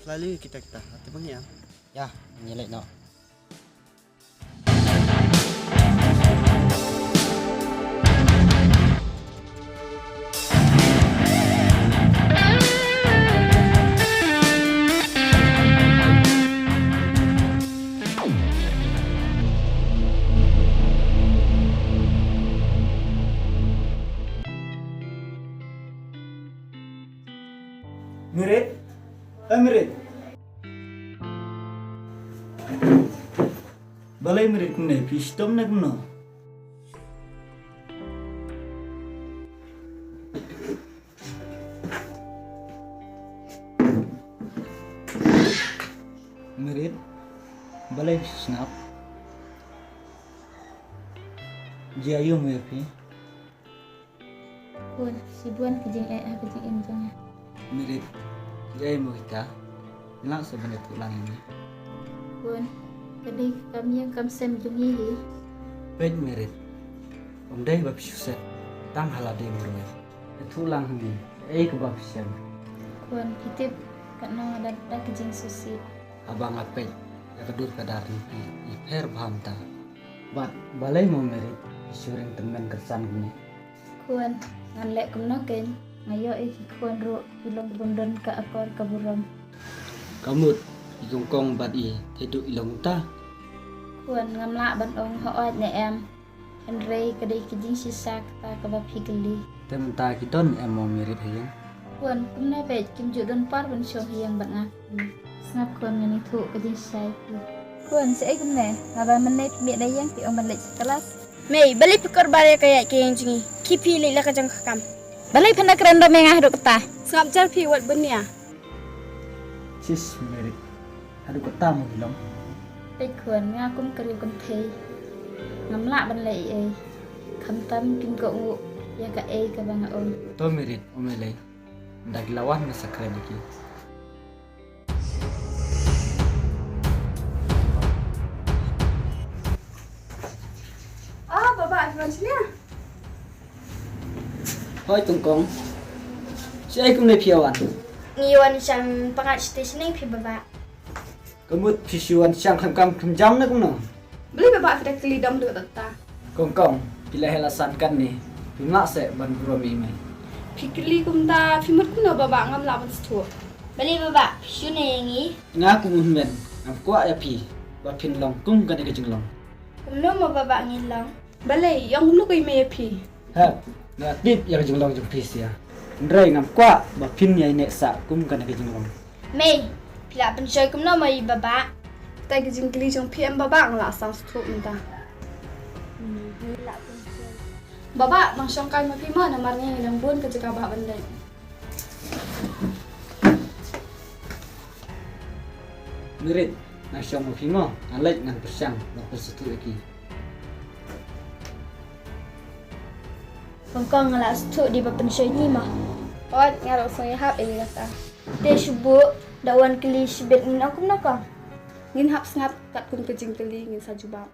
Lalu kita hati bang ya. Ya, nyelek no. Murid, murid. Balai murid kene, pistom na kuno. Murid, balai snap. Jiayu mo yapi. Kun, si Buan kejeng kejeng emjang. Murid, jiayu mo kita. Lang sebenarnya pulang ini. Kun, kadai kami yang kam sem jungi. Pej murid. Om dai bab suset. Tang halade murwe. Tulang ni. Ke bab siam. Kun, kitip kat nong ada kejeng susi. Abang apej. Ya kedur kadar ni. Iper paham ta. Bat balai mo murid. Suring temen kersan gini. Kun, ngan lek kum noken. Ngayo kun ru ilong bundon ka akor kaburam. Kamut ikongkong bat i hidup ilong ta. Kun ngam lak ban ong hoat ne em. Henry kadai kejeng sisa ta ka bab higeli. Tem ta kiton em mau mirip hiang. Kun, kum na pej kim judon par ban syong hiang ban aku. Ngap kun ngani thu kejeng sai. Kun, sai kum ne. Ngaba menit mi dayang ti ong ban lek kelas. Mei, balik pikir bare kayak yang jungi. Kipi lila kajang kakam. Balai pernah keren do mengah do keta. Ngap jar pi wat benia. Sis mirip. Adu kota mo hilong. Pej kun ngakum keriu kun thei. Ngam lak ban lei e. Kham tam kim ko ngu ya ka e ka bang on. To mirip omelai. Ndak lawan na sakren iki. Ah, baba, Francia. Hoi tungkong. Si ai kum ne piawan. Ngiwan sang pangat stationing pi baba. Kamut pisuan siang kam jam na kum no. Beli baba fida kali dom do tata. Kongkong pila helasan kan ni. Pimla se ban buro mi mai. Pikili kum ta fimat kuno baba ngam laban stu. Beli baba, shune yangi. Nga ku mun men. Am kwa ya pi. Ba pin long kum kan ke jinglong. Kumno mo baba ngilang. Beli yang kumno kay me pi. Ha. Na tip ya ke jinglong jung pis ya. Ndrai ngam kwa ba pin ya nek sa kum kan ke jinglong. Mei, pila pensoi kumno mo baba. Ta ke jingkili jong pi am baba ngala sang stu minta. Baba nang syong kay mapi ma na marnya nang bun ke jaka ba bandai. Mirip. Na syong mo pimo. Alek ngan persyang. Nak persetu lagi. Kongkong ngala stu di papen syoi ni mah. Ot ngaro saya hap ini kata. Te subu dawan kili sibet min aku nakang. Ngin hap snap kat kun kejing keli ngin sajubab.